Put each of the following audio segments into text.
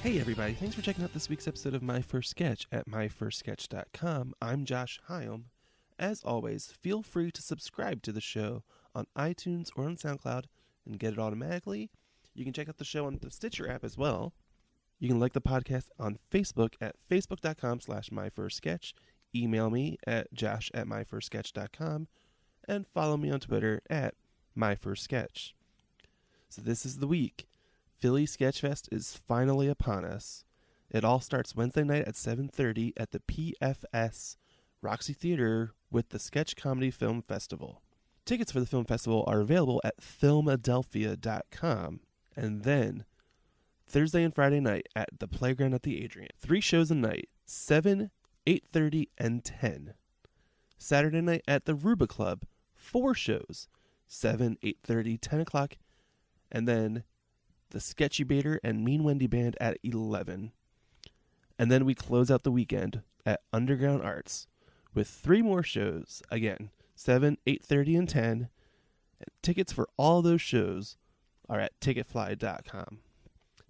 Hey everybody, thanks for checking out this week's episode of My First Sketch at myfirstsketch.com. I'm Josh Hyam. As always, feel free to subscribe to the show on iTunes or on SoundCloud and get it automatically. You can check out the show on the Stitcher app as well. You can like the podcast on Facebook at facebook.com/myfirstsketch. Email me at josh@myfirstsketch.com and follow me on Twitter at myfirstsketch. So this is the week. Philly Sketchfest is finally upon us. It all starts Wednesday night at 7:30 at the PFS Roxy Theater with the Sketch Comedy Film Festival. Tickets for the film festival are available at filmadelphia.com. And then Thursday and Friday night at the Playground at the Adrian. 3 shows a night, 7, 8:30, and 10. Saturday night at the Ruba Club, 4 shows, 7, 8:30, 10 o'clock, and then the Sketchy Baiter and Mean Wendy Band at 11. And then we close out the weekend at Underground Arts with 3 more shows, again, 7, 8:30, and 10. And tickets for all those shows are at ticketfly.com.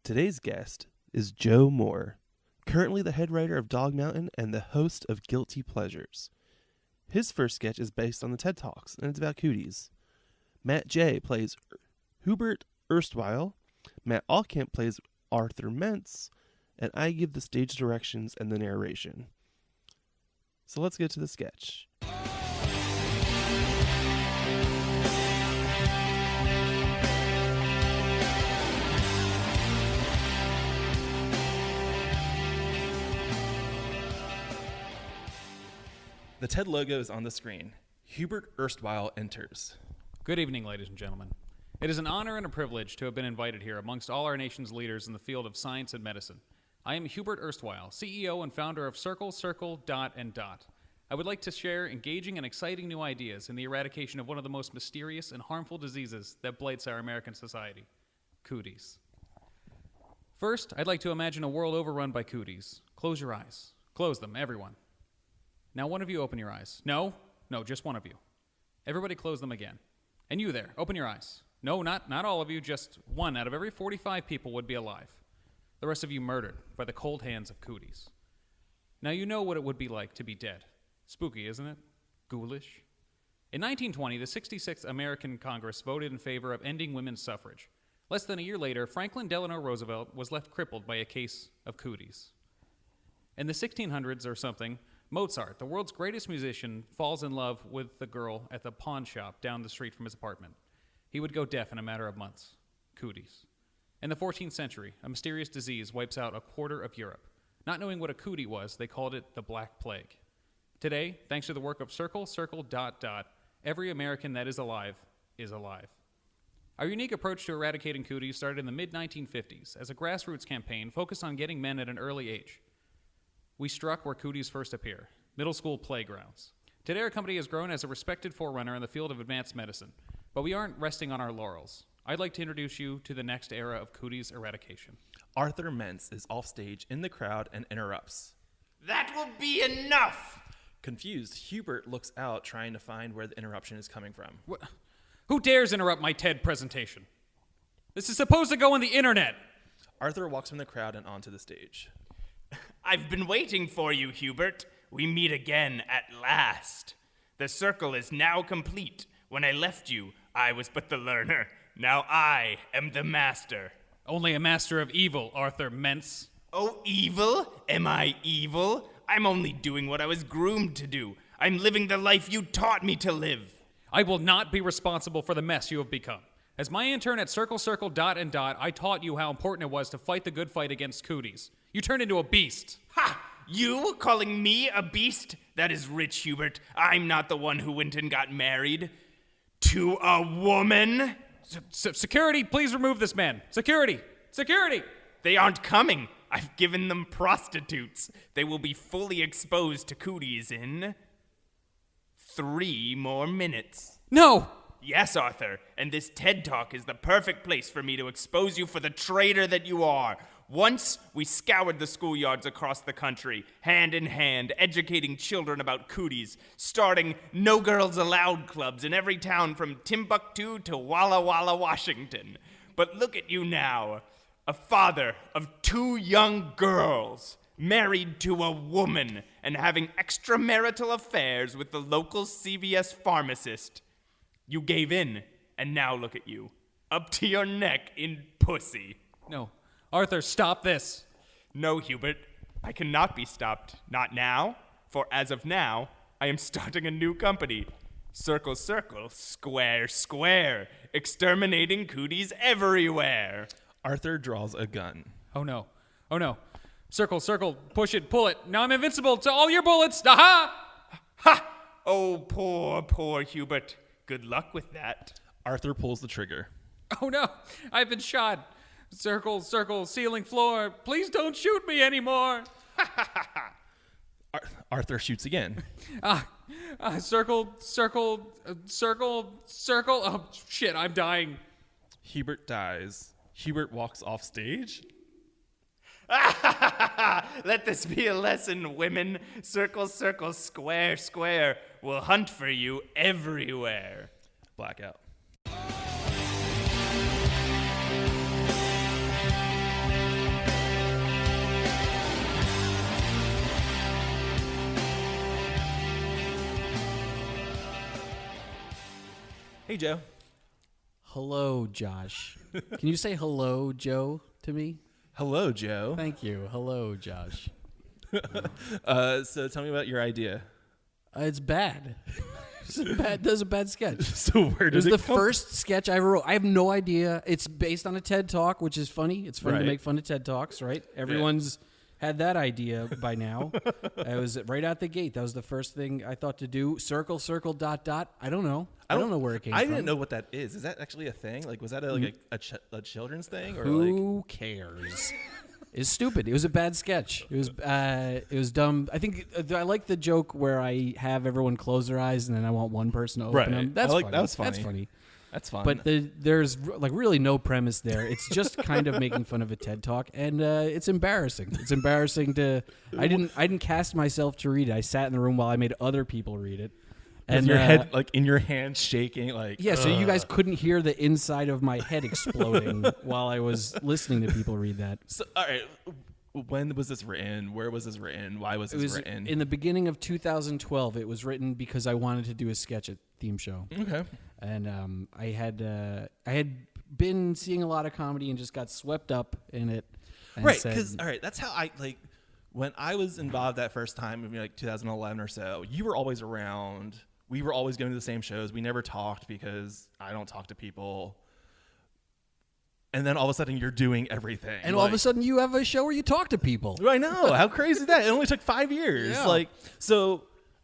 Today's guest is Joe Moore, currently the head writer of Dog Mountain and the host of Guilty Pleasures. His first sketch is based on the TED Talks, and it's about cooties. Matt J. plays Hubert Erstwhile, Matt Allkamp plays Arthur Mentz, and I give the stage directions and the narration. So let's get to the sketch. The TED logo is on the screen. Hubert Erstwhile enters. Good evening, ladies and gentlemen. It is an honor and a privilege to have been invited here amongst all our nation's leaders in the field of science and medicine. I am Hubert Erstwhile, CEO and founder of Circle, Dot, and Dot. I would like to share engaging and exciting new ideas in the eradication of one of the most mysterious and harmful diseases that blights our American society, cooties. First, I'd like to imagine a world overrun by cooties. Close your eyes. Close them, everyone. Now one of you open your eyes. No, just one of you. Everybody close them again. And you there, open your eyes. No, not all of you, just 1 out of every 45 people would be alive. The rest of you murdered by the cold hands of cooties. Now you know what it would be like to be dead. Spooky, isn't it? Ghoulish. In 1920, the 66th American Congress voted in favor of ending women's suffrage. Less than a year later, Franklin Delano Roosevelt was left crippled by a case of cooties. In the 1600s or something, Mozart, the world's greatest musician, falls in love with the girl at the pawn shop down the street from his apartment. He would go deaf in a matter of months. Cooties. In the 14th century, a mysterious disease wipes out a quarter of Europe. Not knowing what a cootie was, they called it the Black Plague. Today, thanks to the work of Circle, Dot, every American that is alive is alive. Our unique approach to eradicating cooties started in the mid-1950s as a grassroots campaign focused on getting men at an early age. We struck where cooties first appear, middle school playgrounds. Today, our company has grown as a respected forerunner in the field of advanced medicine, but we aren't resting on our laurels. I'd like to introduce you to the next era of cooties eradication. Arthur Mentz is offstage in the crowd and interrupts. That will be enough! Confused, Hubert looks out trying to find where the interruption is coming from. What? Who dares interrupt my TED presentation? This is supposed to go on the internet! Arthur walks from the crowd and onto the stage. I've been waiting for you, Hubert. We meet again at last. The circle is now complete. When I left you, I was but the learner. Now I am the master. Only a master of evil, Arthur Mentz. Oh, evil? Am I evil? I'm only doing what I was groomed to do. I'm living the life you taught me to live. I will not be responsible for the mess you have become. As my intern at Circle, Dot, and Dot, I taught you how important it was to fight the good fight against cooties. You turned into a beast. Ha! You calling me a beast? That is rich, Hubert. I'm not the one who went and got married. To a woman? Security, please remove this man. Security! They aren't coming. I've given them prostitutes. They will be fully exposed to cooties in 3 more minutes. No! Yes, Arthur, and this TED Talk is the perfect place for me to expose you for the traitor that you are. Once, we scoured the schoolyards across the country, hand in hand, educating children about cooties, starting No Girls Allowed clubs in every town from Timbuktu to Walla Walla, Washington. But look at you now. a father of 2 young girls, married to a woman and having extramarital affairs with the local CVS pharmacist. You gave in, and now look at you, up to your neck in pussy. No. Arthur, stop this. No, Hubert, I cannot be stopped. Not now, for as of now, I am starting a new company. Circle, circle, square, square, exterminating cooties everywhere. Arthur draws a gun. Oh no. Oh no. Circle, circle, push it, pull it. Now I'm invincible to all your bullets. Aha! Ha! Oh, poor, poor Hubert. Good luck with that. Arthur pulls the trigger. Oh no. I've been shot. Circle, circle, ceiling, floor. Please don't shoot me anymore. Arthur shoots again. Circle, circle, circle, circle. Oh shit, I'm dying. Hubert dies. Hubert walks off stage. Let this be a lesson, women. Circle, circle, square, square. We'll hunt for you everywhere. Blackout. Hey, Joe. Hello, Josh. Can you say hello, Joe, to me? Hello, Joe. Thank you. Hello, Josh. So tell me about your idea. It's bad. That was a bad sketch. So where It did was it the come? first sketch I ever wrote. I have no idea. It's based on a TED Talk, which is funny. It's fun Right. to make fun of TED Talks, right? Everyone's had that idea by now. It was right out the gate. That was the first thing I thought to do. Circle, circle, dot, dot. I don't know. I don't know where it came I from. didn't know what that is. Is that actually a thing? Like, was that a children's thing, or like? Who cares? It's stupid. It was a bad sketch. It was dumb. I think I like the joke where I have everyone close their eyes and then I want one person to open Right. them. That's I like- funny. that was That's funny. funny. That's fun. But there's like really no premise there. It's just kind of making fun of a TED Talk, and it's embarrassing. It's embarrassing to. I didn't cast myself to read it. I sat in the room while I made other people read it. and your head, like in your hand, shaking, like Yeah, so you guys couldn't hear the inside of my head exploding while I was listening to people read that. So, all right, when was this written? Where was this written? Why was It this was written? in the beginning of 2012. It was written because I wanted to do a sketch at theme show, Okay. and I had been seeing a lot of comedy and just got swept up in it. And Right, said- because all right, that's how I like when I was involved that first time, maybe like 2011 or so. You were always around. We were always going to the same shows. We never talked because I don't talk to people. And then all of a sudden, you're doing everything. and all of a sudden you have a show where you talk to people. I know. How crazy is that? It only took 5 years. Yeah. Like so.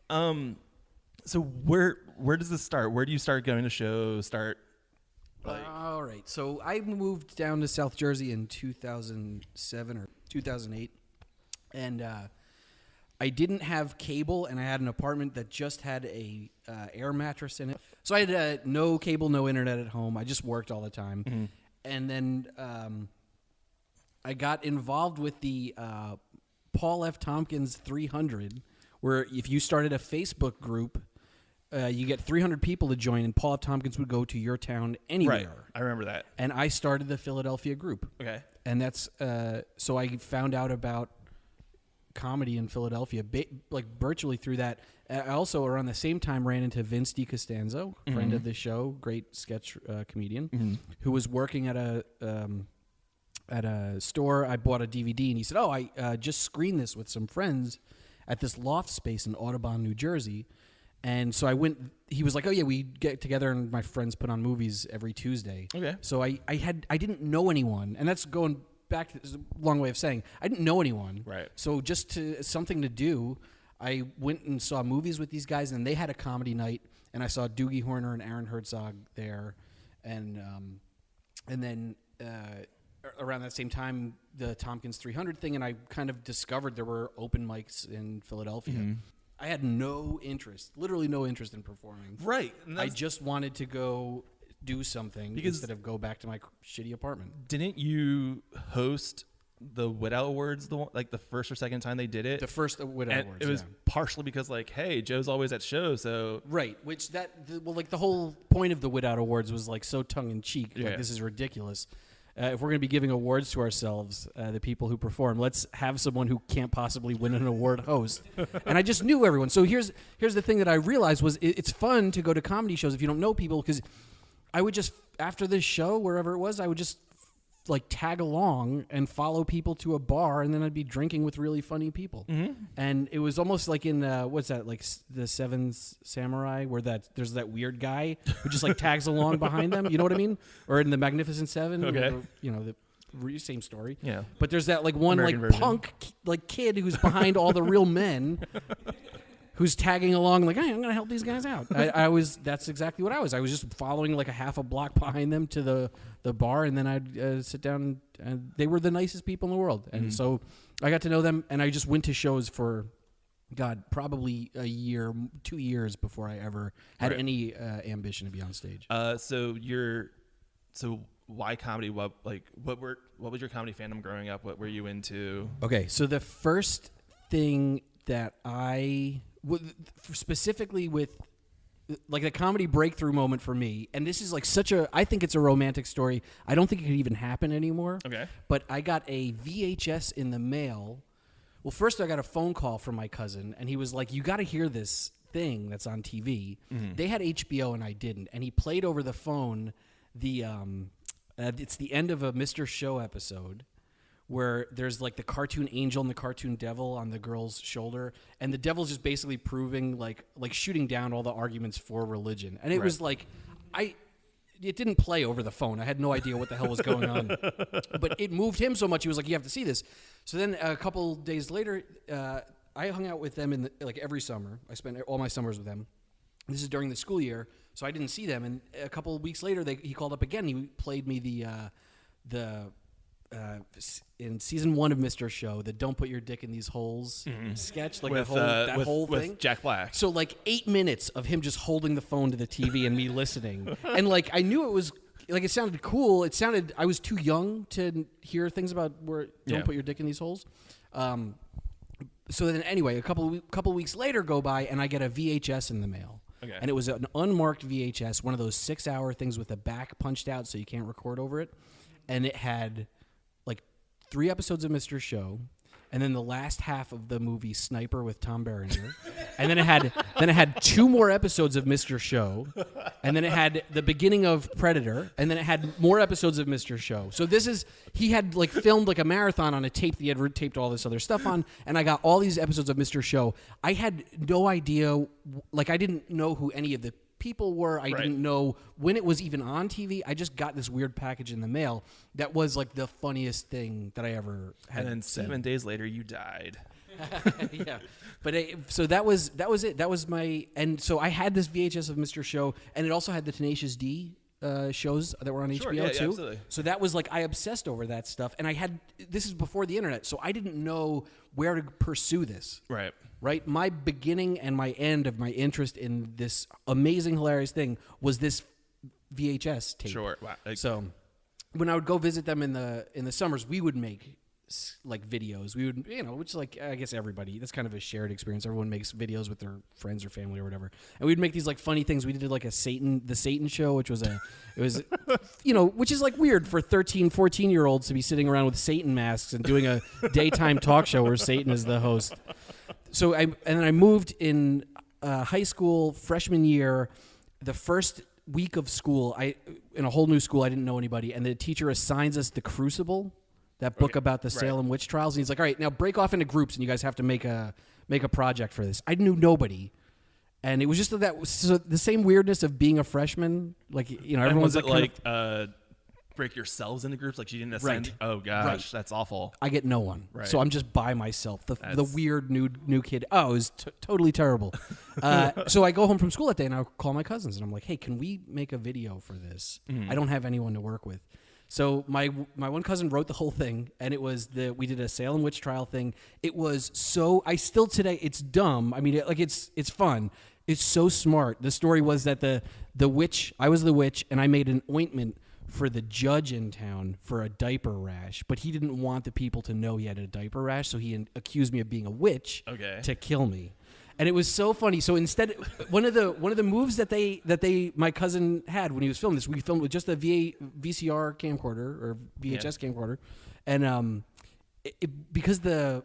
So where does this start? Where do you start going to shows? Start. All right. So I moved down to South Jersey in 2007 or 2008. And I didn't have cable, and I had an apartment that just had a air mattress in it. So I had no cable, no internet at home. I just worked all the time. Mm-hmm. And then I got involved with the Paul F. Tompkins 300, where if you started a Facebook group, you get 300 people to join, and Paul F. Tompkins would go to your town anywhere. Right. I remember that. And I started the Philadelphia group. Okay. And that's so I found out about comedy in Philadelphia, like virtually through that. I also around the same time ran into Vince DiCostanzo, friend of the show, great sketch comedian, who was working at a store. I bought a DVD, and he said, "Oh, I just screened this with some friends at this loft space in Audubon, New Jersey." And so I went. He was like, "Oh yeah, we get together and my friends put on movies every Tuesday." Okay. So I didn't know anyone, and that's going back to this is a long way of saying I didn't know anyone. Right. So just something to do, I went and saw movies with these guys, and they had a comedy night, and I saw Doogie Horner and Aaron Herzog there, and then around that same time the Tompkins 300 thing, and I kind of discovered there were open mics in Philadelphia. I had no interest, literally no interest in performing. Right. And I that's- just wanted to go do something Because- instead of go back to my shitty apartment. Didn't you host the Whitout Awards the first or second time they did it? The first Whitout and Awards, it was yeah. partially because like, hey, Joe's always at shows, so Right, which the whole point of the Whitout Awards was like so tongue in cheek, Yeah. like this is ridiculous. if we're going to be giving awards to ourselves, the people who perform, let's have someone who can't possibly win an award host. And I just knew everyone. So here's the thing that I realized was it's fun to go to comedy shows if you don't know people, because I would just, after this show, wherever it was, I would just like tag along and follow people to a bar, and then I'd be drinking with really funny people. And it was almost like in what's that, like the Seven Samurai, where there's that weird guy who just like tags along behind them. You know what I mean? Or in the Magnificent Seven, Okay. The same story. Yeah. But there's that like one American like version. punk like kid who's behind all the real men. Who's tagging along like, hey, I'm going to help these guys out. That's exactly what I was. I was just following like a half a block behind them to the bar, and then I'd sit down, and they were the nicest people in the world. And so I got to know them, and I just went to shows for, God, probably a year, 2 years before I ever had any ambition to be on stage. So why comedy? What was your comedy fandom growing up? What were you into? Okay, so the first thing that specifically with like the comedy breakthrough moment for me, and this is like I think it's a romantic story. I don't think it could even happen anymore. Okay. But I got a VHS in the mail. Well, first I got a phone call from my cousin, and he was like, you got to hear this thing that's on TV. They had HBO and I didn't. And he played over the phone it's the end of a Mr. Show episode, where there's like the cartoon angel and the cartoon devil on the girl's shoulder, and the devil's just basically proving like shooting down all the arguments for religion. And it was like, it didn't play over the phone. I had no idea what the hell was going on, but it moved him so much. He was like, you have to see this. So then a couple days later, I hung out with them like every summer. I spent all my summers with them. This is during the school year, so I didn't see them. And a couple of weeks later, he called up again. He played me in season 1 of Mr. Show, the "Don't Put Your Dick in These Holes" sketch, like that whole thing with Jack Black. So like 8 minutes of him just holding the phone to the TV and me listening, and like I knew it was like, it sounded cool. It sounded, I was too young to hear things about where "Don't put your dick in these holes." So then anyway, a couple weeks later go by, and I get a VHS in the mail. Okay. And it was an unmarked VHS, one of those 6-hour things with the back punched out so you can't record over it, and it had 3 episodes of Mr. Show, and then the last half of the movie Sniper with Tom Berenger, and then it had 2 more episodes of Mr. Show, and then it had the beginning of Predator, and then it had more episodes of Mr. Show. So he had filmed like a marathon on a tape that he had taped all this other stuff on, and I got all these episodes of Mr. Show. I had no idea, I didn't know who any of the people were. I didn't know when it was even on TV. I just got this weird package in the mail that was like the funniest thing that I ever had. And then 7 days later, you died. Yeah, but so that was it. That was and so I had this VHS of Mr. Show, and it also had the Tenacious D shows that were on HBO yeah, too. Absolutely. So that was I obsessed over that stuff, and this is before the internet, so I didn't know where to pursue this. Right? My beginning and my end of my interest in this amazing, hilarious thing was this VHS tape. Sure. Wow. So when I would go visit them in the summers, we would make videos. We would, which I guess everybody, that's kind of a shared experience. Everyone makes videos with their friends or family or whatever. And we'd make these funny things. We did the Satan show, which was which is weird for 13, 14-year-olds to be sitting around with Satan masks and doing a daytime talk show where Satan is the host. So then I moved in high school, freshman year. The first week of school, in a whole new school, I didn't know anybody, and the teacher assigns us The Crucible, that book about the Salem witch trials. And he's like, "All right, now break off into groups, and you guys have to make a project for this." I knew nobody, and it was just the same weirdness of being a freshman. Everyone's break yourselves into groups, you didn't assign. Right. Oh gosh, Right. That's awful. I get no one, Right. so I'm just by myself. The weird new kid. Oh, it was totally terrible. So I go home from school that day, and I call my cousins, and I'm like, "Hey, can we make a video for this? I don't have anyone to work with." So my one cousin wrote the whole thing, and it was we did a Salem witch trial thing. It was I still today, it's dumb. I mean, it's fun. It's so smart. The story was that the witch, I was the witch, and I made an ointment for the judge in town for a diaper rash, but he didn't want the people to know he had a diaper rash, so he accused me of being a witch to kill me. And it was so funny. So instead, one of the moves that my cousin had when he was filming this, we filmed with just a VCR camcorder or VHS camcorder, and because the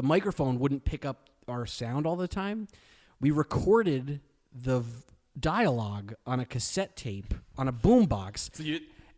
microphone wouldn't pick up our sound all the time, we recorded the dialogue on a cassette tape on a boombox. So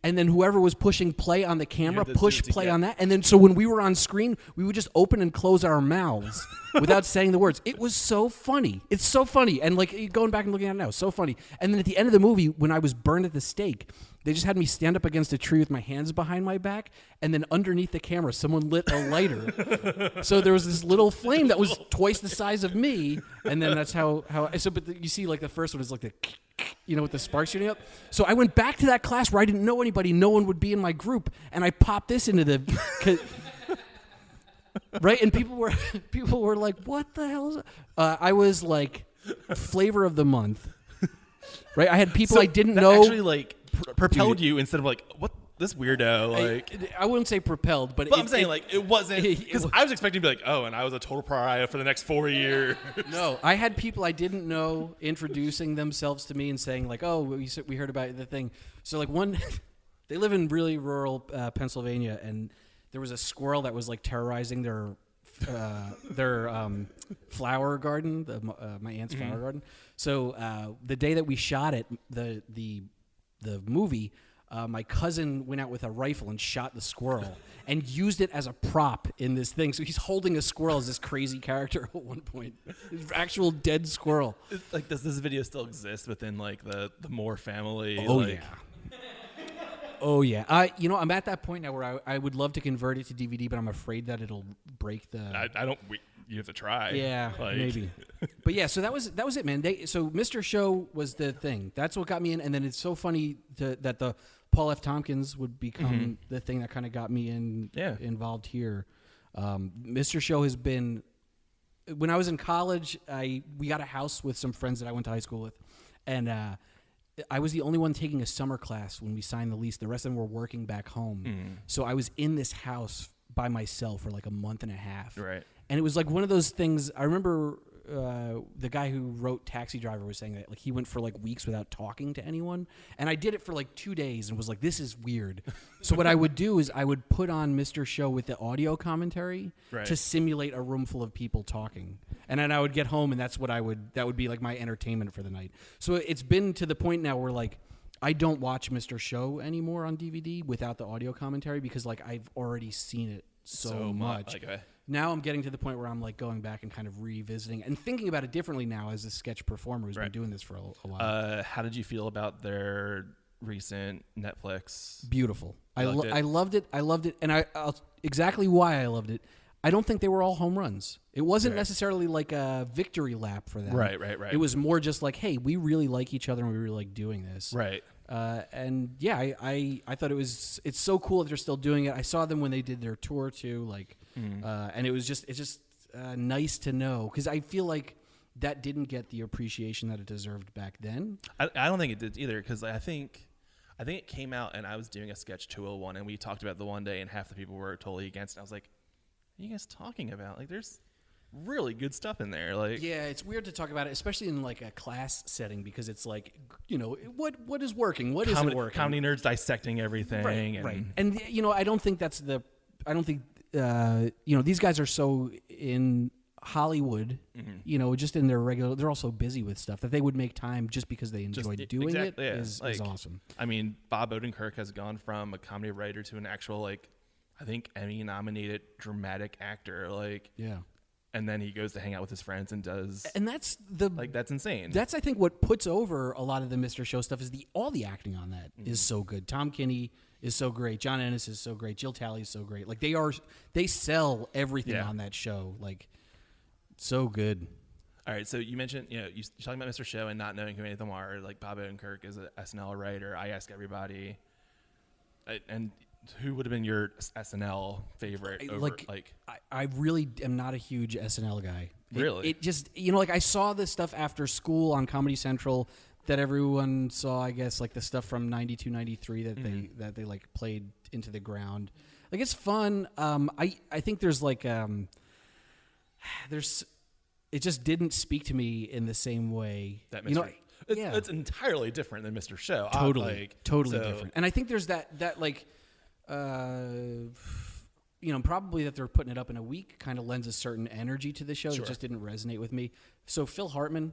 and then whoever was pushing play on the camera had to push do it play together. on that. And then so when we were on screen, we would just open and close our mouths without saying the words. It was so funny. It's so funny. And like going back and looking at it now, so funny. And then at the end of the movie, when I was burned at the stake, they just had me stand up against a tree with my hands behind my back, and then underneath the camera, someone lit a lighter. So there was this little flame that was twice the size of me, and then that's how. But you see, like the first one is like the, with the sparks shooting up. So I went back to that class where I didn't know anybody, no one would be in my group, and I popped this into the. Right, and people were like, "What the hell is that?" I was like, flavor of the month. Right, I had people I didn't know. Actually, like propelled you instead of like what this weirdo like. I wouldn't say propelled, but I'm saying like it wasn't because I was expecting to be like, oh, and I was a total pariah for the next 4 years. No, I had people I didn't know introducing themselves to me and saying like, "Oh, we heard about the thing." So like they live in really rural Pennsylvania, and there was a squirrel that was like terrorizing their flower garden, my aunt's flower garden. So the day that we shot it, the movie, my cousin went out with a rifle and shot the squirrel and used it as a prop in this thing. So he's holding a squirrel as this crazy character at one point, actual dead squirrel. Like, does this video still exist within like the Moore family? Oh like, yeah. Oh yeah. I'm at that point now where I would love to convert it to DVD, but I'm afraid that it'll break the. I don't. You have to try. Yeah, like, maybe. But yeah, so that was it, man. So Mr. Show was the thing. That's what got me in, and then it's so funny that the Paul F. Tompkins would become the thing that kind of got me involved here. Mr. Show has been. When I was in college, we got a house with some friends that I went to high school with, and I was the only one taking a summer class when we signed the lease. The rest of them were working back home. So I was in this house by myself for like a month and a half. Right. And it was like one of those things. I remember the guy who wrote Taxi Driver was saying that like he went for like weeks without talking to anyone. And I did it for like 2 days and was like, this is weird. So what I would do is I would put on Mr. Show with the audio commentary to simulate a room full of people talking. And then I would get home and that would be like my entertainment for the night. So it's been to the point now where like I don't watch Mr. Show anymore on DVD without the audio commentary because like I've already seen it so much. Like now I'm getting to the point where I'm like going back and kind of revisiting and thinking about it differently now as a sketch performer who's been doing this for a while. How did you feel about their recent Netflix? Beautiful. I loved it. loved it. And I'll exactly why I loved it. I don't think they were all home runs. It wasn't necessarily like a victory lap for them. Right. It was more just like, hey, we really like each other and we really like doing this. Right. And yeah, I thought it's so cool that they're still doing it. I saw them when they did their tour too, like, and it's just nice to know because I feel like that didn't get the appreciation that it deserved back then. I don't think it did either because I think it came out and I was doing a sketch 201 and we talked about it the one day and half the people were totally against it. I was like, what are you guys talking about? Like, there's really good stuff in there. Like, yeah, it's weird to talk about it, especially in like a class setting because it's like, what is working, what isn't working. Comedy nerds dissecting everything. Right. And I don't think these guys are so in Hollywood, just in their regular, they're all so busy with stuff that they would make time just because they enjoy doing it is awesome. I mean, Bob Odenkirk has gone from a comedy writer to an actual, like, I think Emmy-nominated dramatic actor. Like, yeah. And then he goes to hang out with his friends and does. And that's that's insane. That's, I think, what puts over a lot of the Mr. Show stuff is all the acting on that is so good. Tom Kinney is so great. John Ennis is so great. Jill Talley is so great. Like, they sell everything on that show. Like, so good. All right, so you mentioned, you're talking about Mr. Show and not knowing who any of them are. Like, Bob Odenkirk is an SNL writer. I ask everybody. And who would have been your SNL favorite? I really am not a huge SNL guy. Really? It just, I saw this stuff after school on Comedy Central that everyone saw, I guess, like the stuff from 92, 93 that they like played into the ground. Like, it's fun. I think there's like, there's it just didn't speak to me in the same way. That Mr. You know, It's entirely different than Mr. Show. Totally So- different. And I think there's that like, probably that they're putting it up in a week kind of lends a certain energy to the show Sure. that just didn't resonate with me. So Phil Hartman,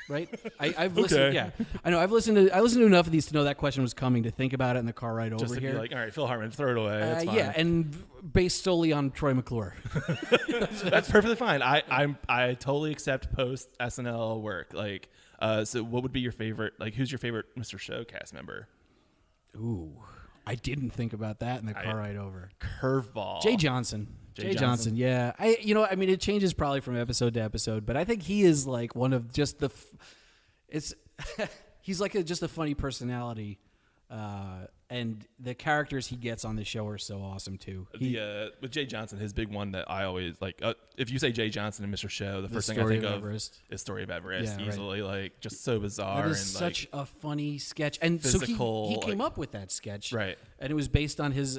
right? I've listened. Yeah, I know. I listened to enough of these to know that question was coming. To think about it in the car ride Just over to here. be like, all right, Phil Hartman, throw it away. That's fine. Yeah, and based solely on Troy McClure. That's perfectly fine. I totally accept post SNL work. Like, so what would be your favorite? Like, who's your favorite Mr. Show cast member? Ooh, I didn't think about that in the car ride over. Curveball. Jay Johnson. Jay Johnson. Yeah. It changes probably from episode to episode, but I think he is like one of just the. He's like just a funny personality, and the characters he gets on the show are so awesome too. With Jay Johnson, his big one that I always like. If you say Jay Johnson and Mr. Show, the first thing I Story think of of Everest. is Story of Everest. Yeah, right. Easily, like just so bizarre That is and such like a funny sketch, and physical, so he came like- up with that sketch, Right. And it was based on his.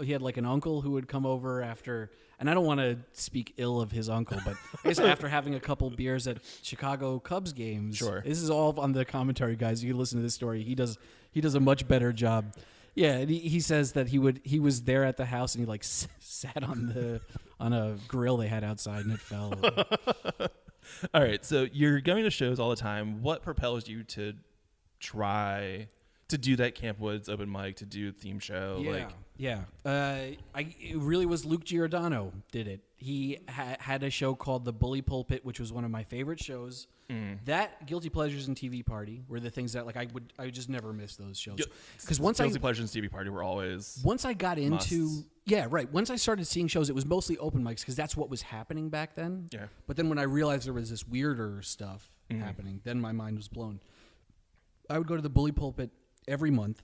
He had like an uncle who would come over after, and I don't want to speak ill of his uncle, but I guess after having a couple beers at Chicago Cubs games. Sure. This is all on the commentary, guys. You can listen to this story. He does a much better job. Yeah, and he says that he was there at the house and he like sat on a grill they had outside and it fell. All right, so you're going to shows all the time. What propels you to try to do that Camp Woods open mic, to do theme show? It really was Luke Giordano did it. He had a show called The Bully Pulpit, which was one of my favorite shows. That, Guilty Pleasures and TV Party were the things that like I would just never miss those shows. Because once Guilty Pleasures and TV Party were always once I got into musts. once I started seeing shows, it was mostly open mics because that's what was happening back then. Yeah. But then when I realized there was this weirder stuff happening, then my mind was blown. I would go to the Bully Pulpit every month,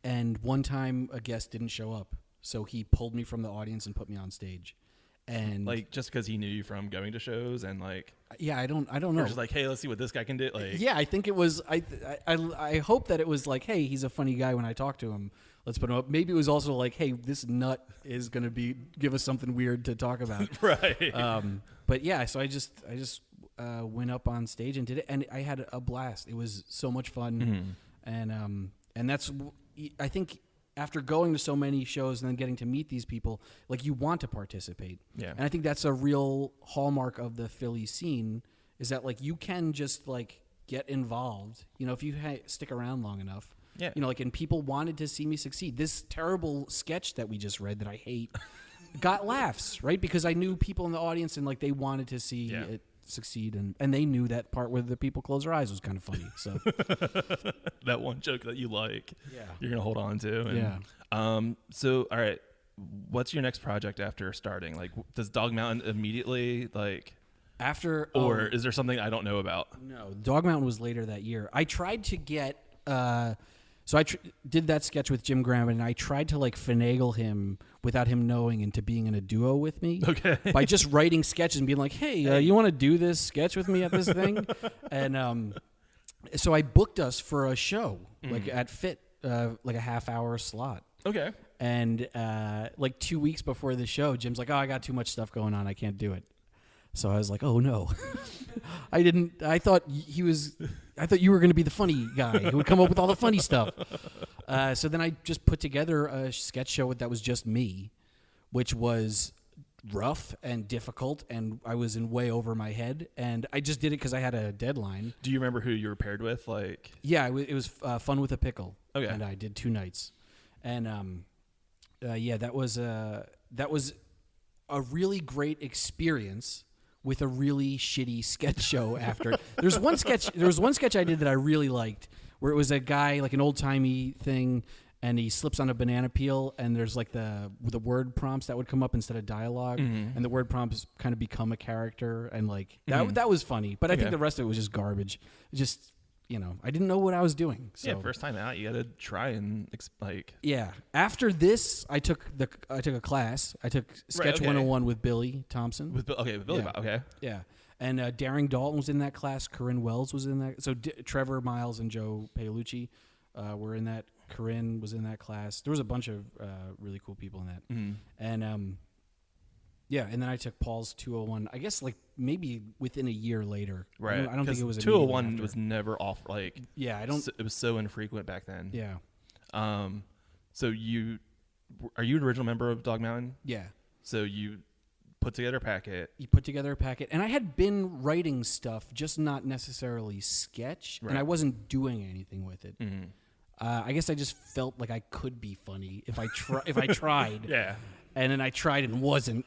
and one time a guest didn't show up, so he pulled me from the audience and put me on stage. And like just because he knew you from going to shows and like yeah, I don't know. or just like, hey, let's see what this guy can do. Like, Yeah, I think it was. I hope that it was like, hey, he's a funny guy when I talk to him. Let's put him up. Maybe it was also like, hey, this nut is gonna give us something weird to talk about. right. But yeah, so I just went up on stage and did it, and I had a blast. It was so much fun, and that's I think. After going to so many shows and then getting to meet these people, like you want to participate. Yeah. And I think that's a real hallmark of the Philly scene is that like you can just like get involved, if you stick around long enough. Yeah. And people wanted to see me succeed. This terrible sketch that we just read that I hate got laughs, right? Because I knew people in the audience and like they wanted to see it succeed, and they knew that part where the people close their eyes was kind of funny. So that one joke that you like, Yeah. you're gonna hold on to. And, Yeah. So all right, what's your next project after starting? Like, does Dog Mountain immediately like, after or is there something I don't know about? No, Dog Mountain was later that year. I tried to get, so I did that sketch with Jim Graham, and I tried to like finagle him without him knowing into being in a duo with me. Okay. By just writing sketches and being like, hey, you want to do this sketch with me at this thing? And so I booked us for a show, like at Fit, like a half-hour slot. Okay. And like 2 weeks before the show, Jim's like, oh, I got too much stuff going on. I can't do it. So I was like, oh, no. I thought you were going to be the funny guy who would come up with all the funny stuff. So then I just put together a sketch show that was just me, which was rough and difficult, and I was in way over my head. And I just did it because I had a deadline. Do you remember who you were paired with? Like, Yeah, it was Fun with a Pickle. Okay. And I did 2 nights. And that was a really great experience with a really shitty sketch show after. There was one sketch I did that I really liked, where it was a guy, like an old-timey thing, and he slips on a banana peel, and there's like the word prompts that would come up instead of dialogue, and the word prompts kind of become a character, and like that was funny. But I think Okay. the rest of it was just garbage. Just I didn't know what I was doing. So. yeah, first time out, you got to try and Yeah. After this, I took a class. I took Sketch okay. 101 with Billy Thompson. with Billy. Yeah. Bob, okay. Yeah. And Daring Dalton was in that class. Corinne Wells was in that. So Trevor Miles and Joe Paolucci were in that. Corinne was in that class. There was a bunch of really cool people in that. Mm-hmm. And Yeah, and then I took Paul's 201. I guess like maybe within a year later. Right. I don't think it was 201 immediately was after. never off. Like Yeah, I don't. it was so infrequent back then. Yeah, So are you an original member of Dog Mountain? yeah. So you put together a packet. You put together a packet, and I had been writing stuff, just not necessarily sketch, and Right. I wasn't doing anything with it. Mm-hmm. I guess I just felt like I could be funny if I tried. Yeah. And then I tried and wasn't.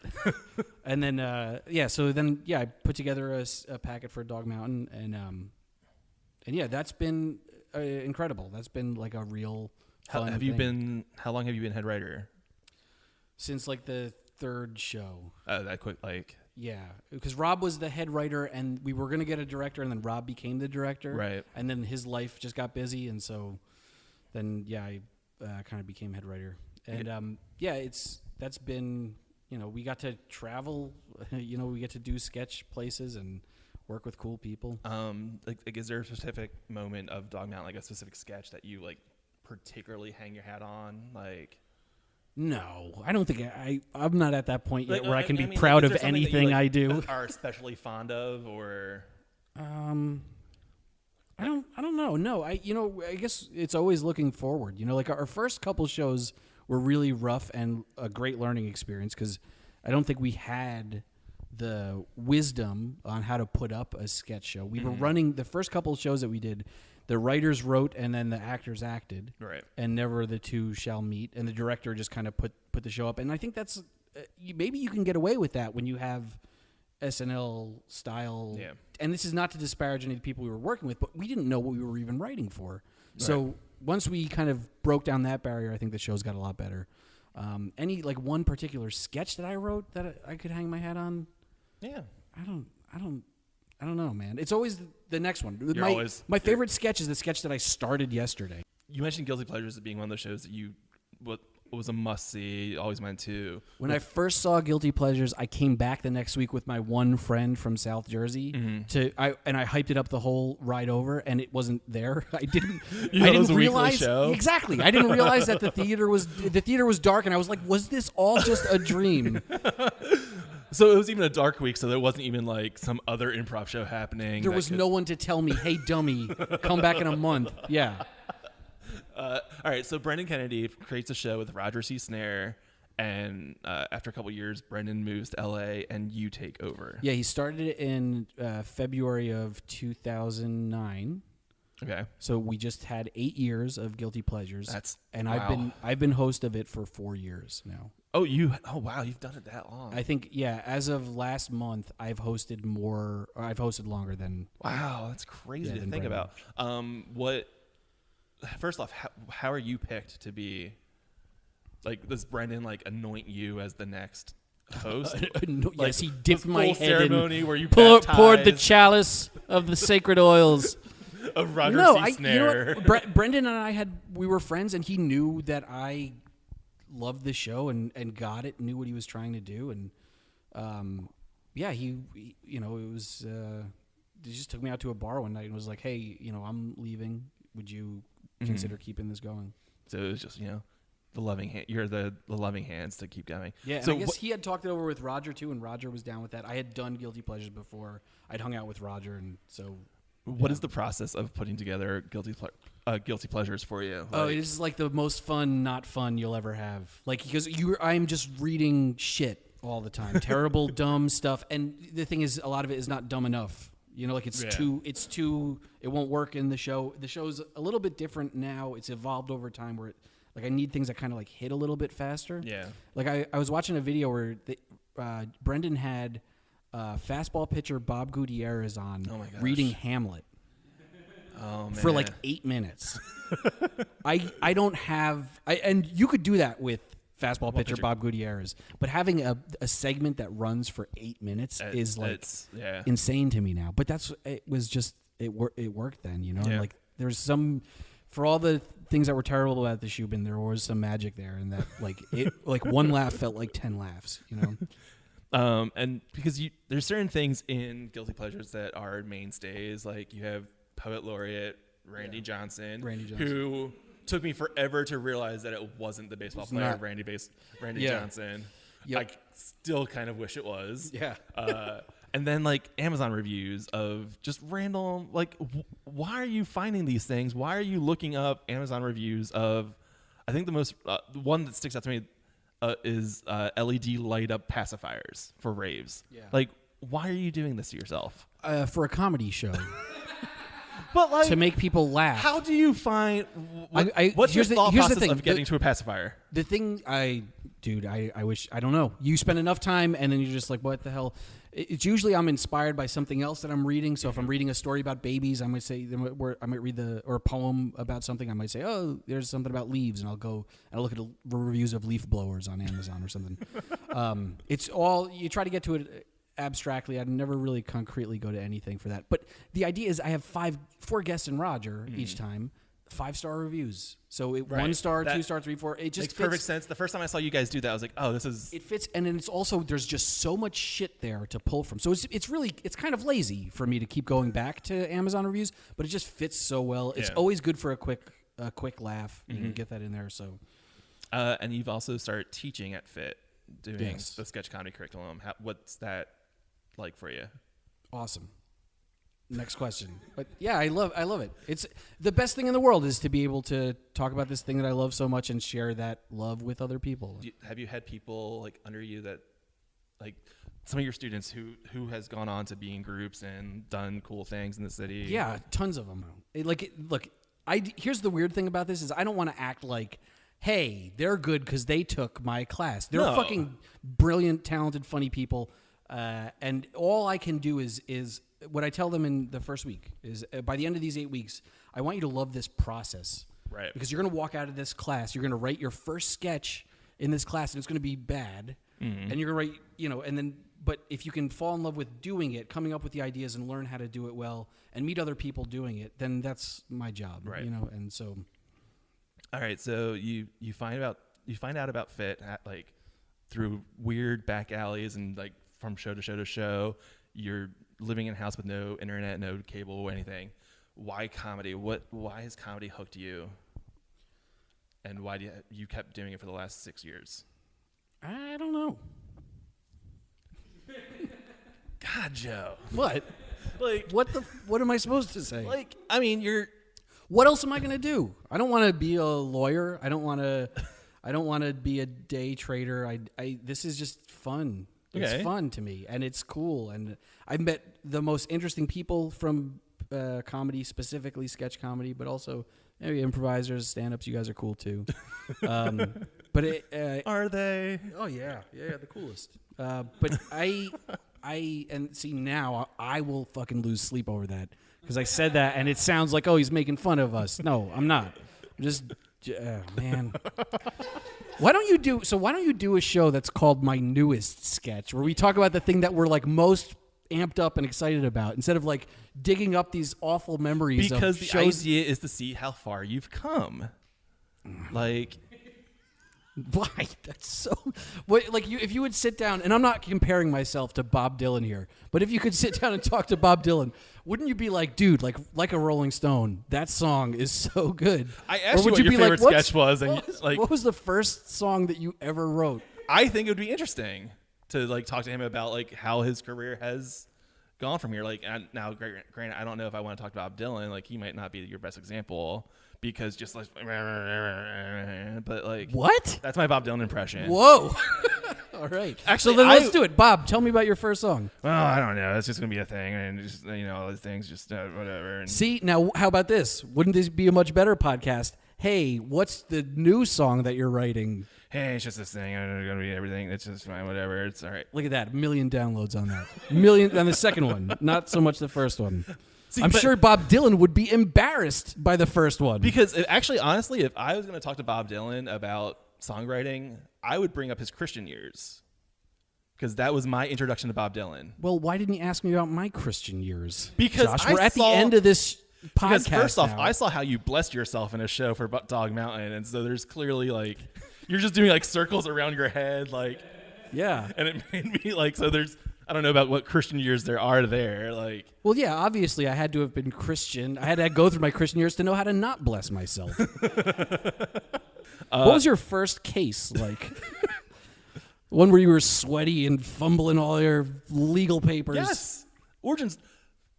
And then I put together a packet for Dog Mountain, and yeah, that's been incredible. That's been like a real fun thing. How long have you been head writer? Since like the third show. That quick, like. Yeah, because Rob was the head writer, and we were going to get a director, and then Rob became the director. Right. And then his life just got busy, and so then, I kind of became head writer. And, that's been, we got to travel, we get to do sketch places and work with cool people. Like, is there a specific moment of Dog Mountain, like a specific sketch that you, like, particularly hang your hat on? Like. No, I don't think I'm not at that point yet Like, where I can be mean, proud is of there something that you, anything like, I do. Are especially fond of, or I don't know. No, I guess it's always looking forward. Like our first couple shows were really rough and a great learning experience because I don't think we had the wisdom on how to put up a sketch show. We were running the first couple of shows that we did. The writers wrote and then the actors acted, right? And never the two shall meet. And the director just kind of put the show up. And I think that's maybe you can get away with that when you have SNL style. Yeah. And this is not to disparage any of the people we were working with, but we didn't know what we were even writing for. Right. So once we kind of broke down that barrier, I think the show's got a lot better. Any like one particular sketch that I wrote that I could hang my hat on? Yeah. I don't know, man. It's always the next one. My favorite sketch is the sketch that I started yesterday. You mentioned Guilty Pleasures as being one of those shows that what was a must-see, always meant to. When I first saw Guilty Pleasures, I came back the next week with my one friend from South Jersey, I hyped it up the whole ride over, and it wasn't there. I didn't realize show? Exactly. I didn't realize that the theater was dark, and I was like, was this all just a dream? So it was even a dark week, so there wasn't even like some other improv show happening. There was no one to tell me, hey, dummy, come back in a month. Yeah. All right, so Brendan Kennedy creates a show with Roger C. Snare, and after a couple years, Brendan moves to L.A., and you take over. Yeah, he started it in February of 2009. Okay. So we just had 8 years of Guilty Pleasures. Wow. I've been host of it for 4 years now. Oh, wow, you've done it that long. I think, as of last month, I've hosted longer than. Wow, that's crazy to than think Brendan. about. First off, how are you picked to be, like, does Brendan, like, anoint you as the next host? Yes, he dipped my head ceremony in. where you Poured the baptized chalice of the sacred oils. of Roger C. Snare. You know what? Brendan and we were friends, and he knew that I loved the show and got it, knew what he was trying to do, and he it was he just took me out to a bar one night and was like, hey, I'm leaving, would you consider keeping this going? So it was just the loving hand. You're the loving hands to keep going. Yeah, so and I guess he had talked it over with Roger too, and Roger was down with that. I had done Guilty Pleasures before. I'd hung out with Roger, and so. What is the process of putting together guilty pleasures for you? It is like the most fun, not fun you'll ever have. Like, because I'm just reading shit all the time, terrible, dumb stuff. And the thing is, a lot of it is not dumb enough. It's too. It won't work in the show. The show's a little bit different now. It's evolved over time where I need things that kind of like hit a little bit faster. Yeah. Like I was watching a video where Brendan had fastball pitcher Bob Gutierrez on reading Hamlet. Oh, man. For like 8 minutes. I don't have and you could do that with fastball pitcher Bob Gutierrez, but having a segment that runs for 8 minutes is like insane to me now. But it worked then, And like there's some, for all the things that were terrible about the Shubin, there was some magic there, and that like one laugh felt like 10 laughs, And because there's certain things in Guilty Pleasures that are mainstays, like you have Poet Laureate Randy Johnson, who took me forever to realize that it wasn't the baseball player Randy Johnson. Yep. I still kind of wish it was. Yeah. And then like Amazon reviews of just random, like, why are you finding these things? Why are you looking up Amazon reviews of, I think the most, one that sticks out to me is LED light up pacifiers for raves. Yeah. Like, why are you doing this to yourself? For a comedy show But like, to make people laugh. how do you find, what's your here's the- thought here's the process thing. of getting to a pacifier? The thing I wish, I don't know. You spend enough time and then you're just like, what the hell? It's usually I'm inspired by something else that I'm reading. So if I'm reading a story about babies, I might say, I might read or a poem about something. I might say, oh, there's something about leaves. And I'll go and I'll look at reviews of leaf blowers on Amazon or something. It's all, you try to get to it abstractly. I'd never really concretely go to anything for that. But the idea is I have 4 guests in Roger each time. 5-star reviews. So Right. 1 star, That 2 star, 3, 4. It just Makes fits. perfect sense. The first time I saw you guys do that, I was like, oh, this is. It fits, and then it's also there's just so much shit there to pull from. So it's really kind of lazy for me to keep going back to Amazon reviews, but it just fits so well. It's Yeah. always good for a quick laugh. You can get that in there. So And you've also started teaching at FIT, doing Yes. the sketch comedy curriculum. What's that like for you? awesome. Next question. But yeah, I love it. It's the best thing in the world is to be able to talk about this thing that I love so much and share that love with other people. Have you had people like under you that, like, some of your students who has gone on to be in groups and done cool things in the city? Yeah, tons of them. Here's the weird thing about this is I don't want to act like, hey, they're good because they took my class. They're No. fucking brilliant, talented, funny people, and all I can do is what I tell them in the first week is by the end of these 8 weeks, I want you to love this process. Right. Because you're going to walk out of this class, you're going to write your first sketch in this class, and it's going to be bad, and you're going to write, and then. But if you can fall in love with doing it, coming up with the ideas and learn how to do it well and meet other people doing it, then that's my job, Right. And so All right. So you find out about FIT like through weird back alleys and like from show to show to show. You're living in a house with no internet, no cable, anything. Why comedy? Why has comedy hooked you? And why do you kept doing it for the last 6 years? I don't know. God, Joe. What? Like, What am I supposed to say? like, I mean, What else am I going to do? I don't want to be a lawyer. I don't want to be a day trader. This is just fun. Okay. It's fun to me, and it's cool. And I've met the most interesting people from comedy, specifically sketch comedy, but also maybe improvisers, stand-ups. You guys are cool too. But are they? oh yeah, the coolest. But and see now I will fucking lose sleep over that because I said that and it sounds like, oh, he's making fun of us. No, I'm not. I'm just man. Why don't you do a show that's called My Newest Sketch, where we talk about the thing that we're like most amped up and excited about, instead of like digging up these awful memories Because of the shows. idea is to see how far you've come. Like, Why? That's so. What, like if you would sit down, and I'm not comparing myself to Bob Dylan here, but if you could sit down and talk to Bob Dylan, wouldn't you be like, dude, like a Rolling Stone, that song is so good? I asked Or you would what your be favorite "What's- sketch was, and what was the first song that you ever wrote? I think it would be interesting to like talk to him about like how his career has gone from here. Like, and now, granted, I don't know if I want to talk to Bob Dylan. Like, he might not be your best example because just like, but like, What? that's my Bob Dylan impression. Whoa. All right. Actually, so then let's I- do it. Bob, tell me about your first song. Well, I don't know. It's just gonna be a thing, and just other things, just whatever. And See, now how about this? Wouldn't this be a much better podcast? Hey, what's the new song that you're writing? hey, it's just this thing. It's gonna be everything. It's just fine. Whatever. It's all right. Look at that, 1 million downloads on that. Million on the second one, not so much the first one. See, I'm but- sure Bob Dylan would be embarrassed by the first one. Because actually, honestly, if I was going to talk to Bob Dylan about songwriting, I would bring up his Christian years. Because that was my introduction to Bob Dylan. Well, why didn't you ask me about my Christian years? Because Josh, I we're at saw- the end of this podcast. Because first off, now. I saw how you blessed yourself in a show for Dog Mountain. And so there's clearly like, you're just doing like circles around your head. Like, yeah. and it made me like, so there's, I don't know about what Christian years there are there. Like, Well, yeah, obviously I had to have been Christian. I had to go through my Christian years to know how to not bless myself. What was your first case like? One where you were sweaty and fumbling all your legal papers. Yes. Origins.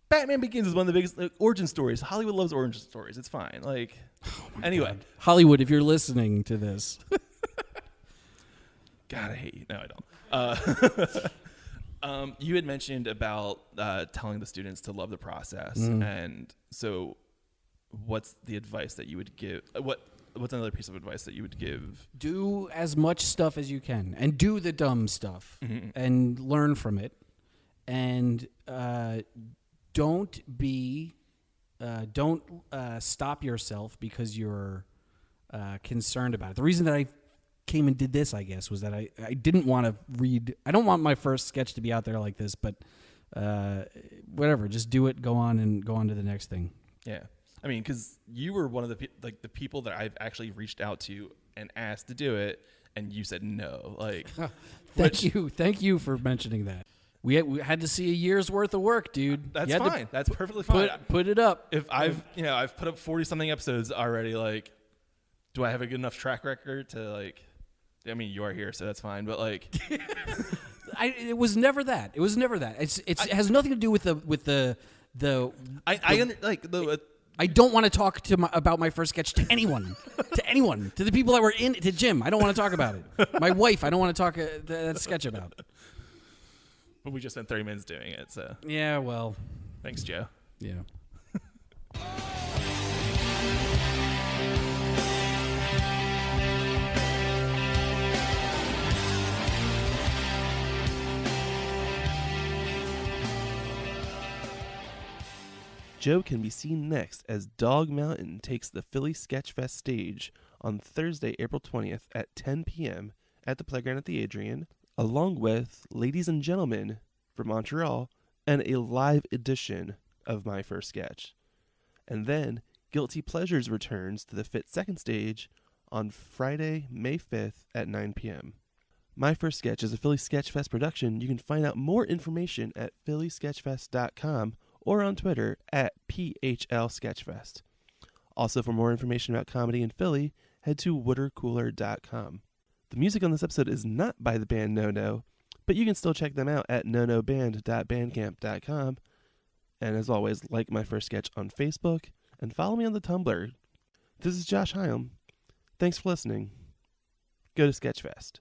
Batman Begins is one of the biggest origin stories. Hollywood loves origin stories. It's fine. Like, anyway. God. Hollywood, if you're listening to this. God, I hate you. No, I don't. You had mentioned about telling the students to love the process. And so what's the advice that you would give? What's another piece of advice that you would give? Do as much stuff as you can and do the dumb stuff and learn from it. And don't stop yourself because you're concerned about it. The reason that I came and did this, I guess, was that I didn't want to read. I don't want my first sketch to be out there like this, but whatever. Just do it. Go on to the next thing. Yeah. I mean, because you were one of the people that I've actually reached out to and asked to do it, and you said no. Like, Thank you for mentioning that. We had to see a year's worth of work, dude. That's fine. That's perfectly fine. Put it up. If I've put up 40 something episodes already, like, do I have a good enough track record to like? I mean, you are here, so that's fine. But like, it was never that. It was never that. It has nothing to do with the. I don't want to talk about my first sketch to anyone, to the people that were in, to Jim. I don't want to talk about it. My wife, I don't want to talk that sketch about. But we just spent 30 minutes doing it, so. Yeah, well. Thanks, Joe. Yeah. Joe can be seen next as Dog Mountain takes the Philly Sketchfest stage on Thursday, April 20th at 10 p.m. at the Playground at the Adrian, along with Ladies and Gentlemen from Montreal and a live edition of My First Sketch. And then Guilty Pleasures returns to the Fit second stage on Friday, May 5th at 9 p.m. My First Sketch is a Philly Sketchfest production. You can find out more information at phillysketchfest.com or on Twitter at PHLSketchfest. Also, for more information about comedy in Philly, head to watercooler.com. The music on this episode is not by the band No No, but you can still check them out at nonoband.bandcamp.com. And as always, like My First Sketch on Facebook and follow me on the Tumblr. This is Josh Hyam. Thanks for listening. Go to Sketchfest.